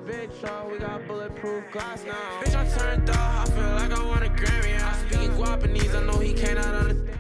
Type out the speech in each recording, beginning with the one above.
big truck, we got bulletproof glass now. Bitch, I turned up, I feel like I want a Grammy. I'm speaking Guapanese, I know he cannot understand.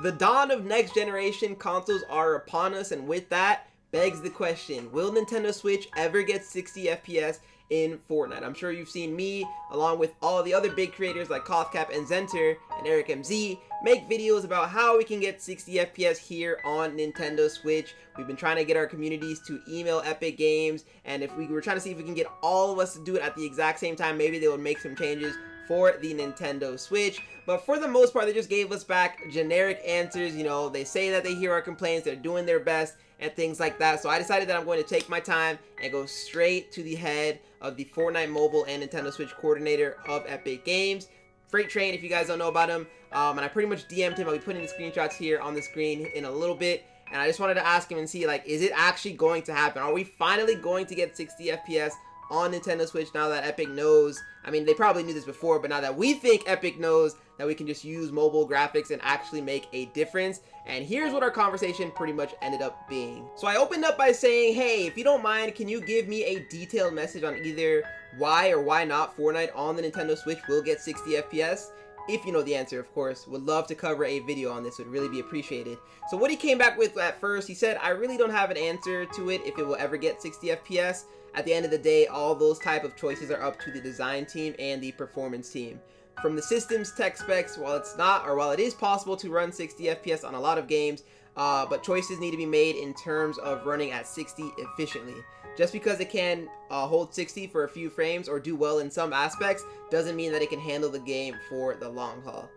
The dawn of next generation consoles are upon us, and with that begs the question, will Nintendo Switch ever get 60 FPS in Fortnite? I'm sure you've seen me, along with all the other big creators like Kothcap and Zenter and Eric MZ, make videos about how we can get 60 FPS here on Nintendo Switch. We've been trying to get our communities to email Epic Games, and if we were trying to see if we can get all of us to do it at the exact same time, maybe they would make some changes for the Nintendo Switch. But for the most part, they just gave us back generic answers. You know, they say that they hear our complaints, they're doing their best, and things like that. So I decided that I'm going to take my time and go straight to the head of the Fortnite mobile and Nintendo Switch coordinator of Epic Games, Freight Train, if you guys don't know about him. And I pretty much DM'd him. I'll be putting the screenshots here on the screen in a little bit. And I just wanted to ask him and see, like, is it actually going to happen? Are we finally going to get 60 FPS on Nintendo Switch now that Epic knows? I mean, they probably knew this before, but now that we think Epic knows that we can just use mobile graphics and actually make a difference. And here's what our conversation pretty much ended up being. So I opened up by saying, hey, if you don't mind, can you give me a detailed message on either why or why not Fortnite on the Nintendo Switch will get 60 FPS? If you know the answer, of course. Would love to cover a video on this, would really be appreciated. So what he came back with at first, he said, I really don't have an answer to it if it will ever get 60 FPS. At the end of the day, all those type of choices are up to the design team and the performance team. From the system's tech specs, while it is possible to run 60 FPS on a lot of games, but choices need to be made in terms of running at 60 efficiently. Just because it can hold 60 for a few frames or do well in some aspects doesn't mean that it can handle the game for the long haul.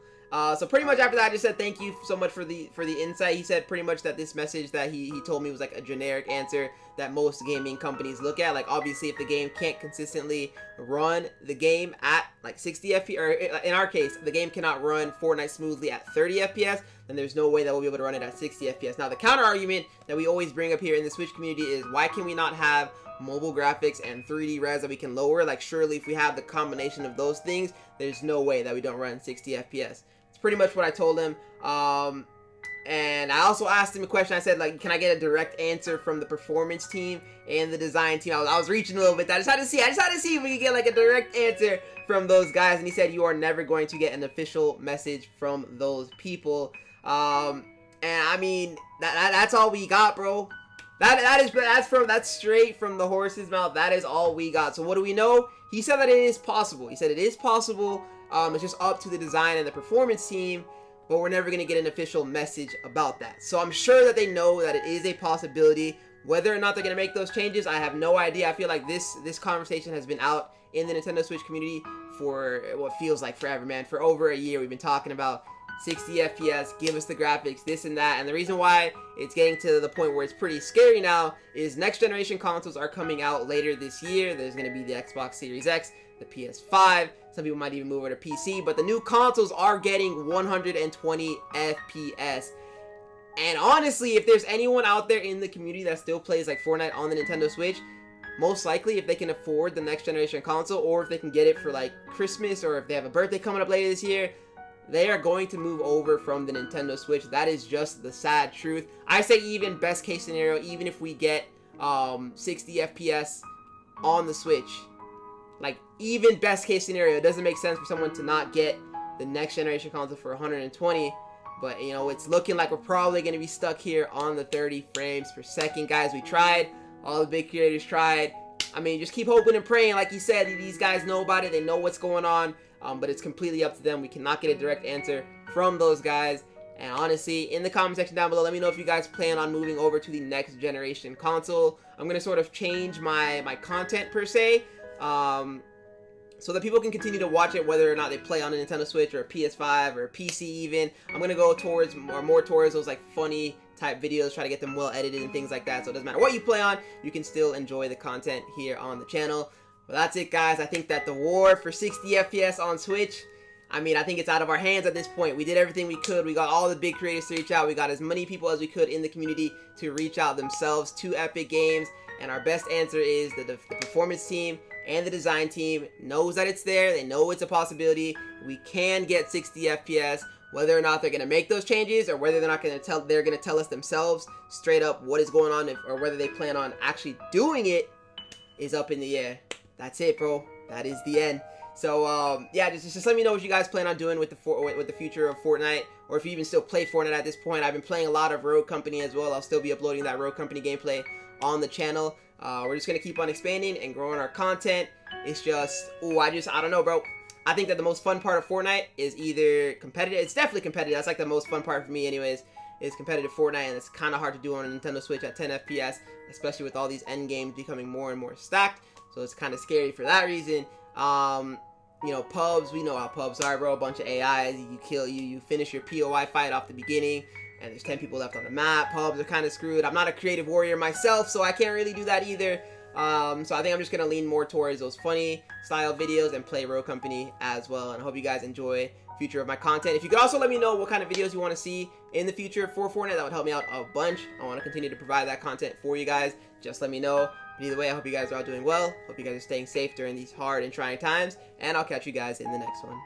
So pretty much after that, I just said thank you so much for the insight. He said pretty much that this message that he told me was like a generic answer that most gaming companies look at. Like, obviously, if the game can't consistently run the game at like 60 FPS, or in our case, the game cannot run Fortnite smoothly at 30 FPS, then there's no way that we'll be able to run it at 60 FPS. Now, the counter argument that we always bring up here in the Switch community is, why can we not have mobile graphics and 3D res that we can lower? Like, surely if we have the combination of those things, there's no way that we don't run 60 FPS. It's pretty much what I told him. And I also asked him a question. I said, like, can I get a direct answer from the performance team and the design team? I was reaching a little bit. I just had to see if we could get like a direct answer from those guys. And he said, you are never going to get an official message from those people. And I mean, that's all we got, bro. That's straight from the horse's mouth. That is all we got. So what do we know? He said that it is possible. He said it is possible. It's just up to the design and the performance team, but we're never going to get an official message about that. So I'm sure that they know that it is a possibility. Whether or not they're going to make those changes, I have no idea. I feel like this conversation has been out in the Nintendo Switch community for what feels like forever, man. For over a year, we've been talking about 60 FPS, give us the graphics, this and that. And the reason why it's getting to the point where it's pretty scary now is next generation consoles are coming out later this year. There's going to be the Xbox Series X, the PS5. Some people might even move over to PC, but the new consoles are getting 120 FPS. And honestly, if there's anyone out there in the community that still plays like Fortnite on the Nintendo Switch, most likely if they can afford the next generation console, or if they can get it for like Christmas, or if they have a birthday coming up later this year, they are going to move over from the Nintendo Switch. That is just the sad truth. I say even best case scenario, even if we get 60 FPS on the Switch, like even best case scenario, it doesn't make sense for someone to not get the next generation console for 120. But you know, it's looking like we're probably going to be stuck here on the 30 frames per second. Guys, we tried. All the big creators tried. I mean, just keep hoping and praying. Like you said, these guys know about it. They know what's going on. But it's completely up to them. We cannot get a direct answer from those guys. And honestly, in the comment section down below, let me know if you guys plan on moving over to the next generation console. I'm going to sort of change my content per se, so that people can continue to watch it whether or not they play on a Nintendo Switch or a PS5 or a PC even. I'm going to go towards more towards those like funny type videos, try to get them well edited and things like that. So it doesn't matter what you play on, you can still enjoy the content here on the channel. But that's it, guys. I think that the war for 60 FPS on Switch, I mean, I think it's out of our hands at this point. We did everything we could. We got all the big creators to reach out. We got as many people as we could in the community to reach out themselves to Epic Games. And our best answer is that the performance team and the design team knows that it's there. They know it's a possibility. We can get 60 FPS. Whether or not they're going to make those changes, or whether they're not going to they're going to tell us themselves straight up what is going on, or whether they plan on actually doing it, is up in the air. that's it, bro. That is the end. So yeah, just let me know what you guys plan on doing with the future of Fortnite, or if you even still play Fortnite at this point. I've been playing a lot of Rogue Company as well. I'll still be uploading that Rogue Company gameplay on the channel. We're just gonna keep on expanding and growing our content. It's just, I don't know, bro. I think that the most fun part of Fortnite is either competitive. It's definitely competitive. That's like the most fun part for me, anyways. Is competitive Fortnite, and it's kind of hard to do on a Nintendo Switch at 10 FPS, especially with all these end games becoming more and more stacked. So it's kind of scary for that reason. You know, pubs, we know how pubs are, bro. A bunch of AIs, you kill you finish your POI fight off the beginning, and there's 10 people left on the map. Pubs are kind of screwed. I'm not a creative warrior myself, so I can't really do that either. So I think I'm just gonna lean more towards those funny style videos and play Rogue Company as well. And I hope you guys enjoy future of my content. If you could also let me know what kind of videos you want to see in the future for Fortnite, that would help me out a bunch. I want to continue to provide that content for you guys. Just let me know. But either way, I hope you guys are all doing well. Hope you guys are staying safe during these hard and trying times, and I'll catch you guys in the next one.